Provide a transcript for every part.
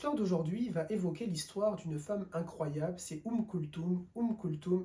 L'histoire d'aujourd'hui va évoquer l'histoire d'une femme incroyable, c'est Kulthum,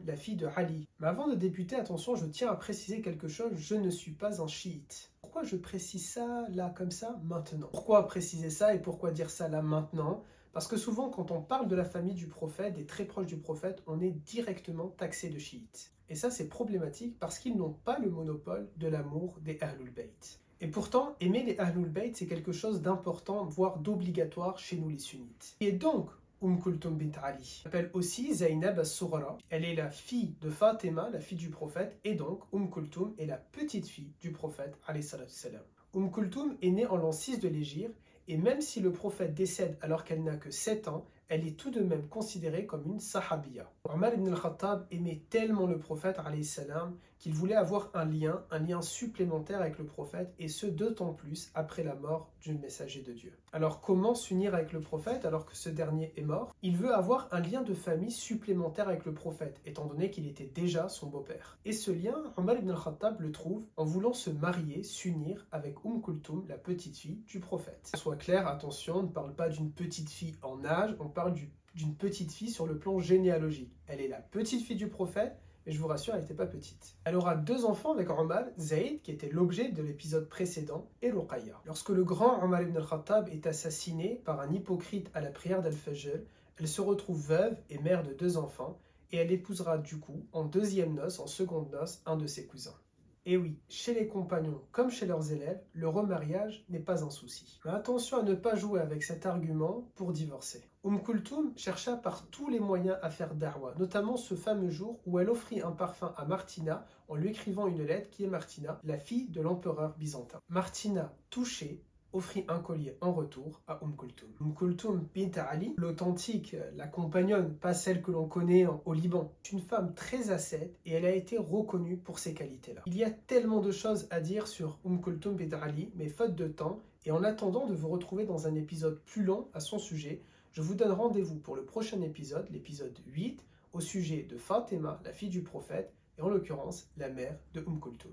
la fille de Ali. Mais avant de débuter, attention, je tiens à préciser quelque chose, je ne suis pas un chiite. Pourquoi je précise ça là comme ça maintenant? Pourquoi préciser ça et pourquoi dire ça là maintenant? Parce que souvent quand on parle de la famille du prophète, des très proches du prophète, on est directement taxé de chiite. Et ça c'est problématique parce qu'ils n'ont pas le monopole de l'amour des Ahlul Bayt. Et pourtant, aimer les Ahlul Bayt, c'est quelque chose d'important, voire d'obligatoire chez nous les sunnites. Et donc, Kulthum bint Ali s'appelle aussi Zainab as-Sughra. Elle est la fille de Fatima, la fille du prophète, et donc Kulthum est la petite fille du prophète alayhi salatu wassalam. Kulthum est née en l'an 6 de l'Hégire, et même si le prophète décède alors qu'elle n'a que 7 ans, elle est tout de même considérée comme une sahabiya. Omar ibn al-Khattab aimait tellement le prophète alayhi salam qu'il voulait avoir un lien supplémentaire avec le prophète, et ce d'autant plus après la mort du messager de Dieu. Alors comment s'unir avec le prophète alors que ce dernier est mort? Il veut avoir un lien de famille supplémentaire avec le prophète, étant donné qu'il était déjà son beau-père. Et ce lien, Omar ibn al-Khattab le trouve en voulant se marier, s'unir avec Kulthum, la petite fille du prophète. Soit clair, attention, on ne parle pas d'une petite fille en âge, on parle d'une petite fille sur le plan généalogique. Elle est la petite fille du prophète, mais je vous rassure, elle n'était pas petite. Elle aura 2 enfants avec Omar, Zayd, qui était l'objet de l'épisode précédent, et Ruqayya. Lorsque le grand Omar ibn al-Khattab est assassiné par un hypocrite à la prière d'Al-Fajr, elle se retrouve veuve et mère de 2 enfants, et elle épousera du coup, en deuxième noce, en seconde noce, un de ses cousins. Et oui, chez les compagnons comme chez leurs élèves, le remariage n'est pas un souci. Mais attention à ne pas jouer avec cet argument pour divorcer. Kulthum chercha par tous les moyens à faire da'wa, notamment ce fameux jour où elle offrit un parfum à Martina en lui écrivant une lettre qui est Martina, la fille de l'empereur byzantin. Martina, touchée, offrit un collier en retour à Kulthum. Kulthum bint Ali, l'authentique, la compagnonne, pas celle que l'on connaît au Liban, est une femme très ascète et elle a été reconnue pour ces qualités-là. Il y a tellement de choses à dire sur Kulthum bint Ali, mais faute de temps, et en attendant de vous retrouver dans un épisode plus long à son sujet, je vous donne rendez-vous pour le prochain épisode, l'épisode 8, au sujet de Fatima, la fille du prophète, et en l'occurrence la mère de Kulthum.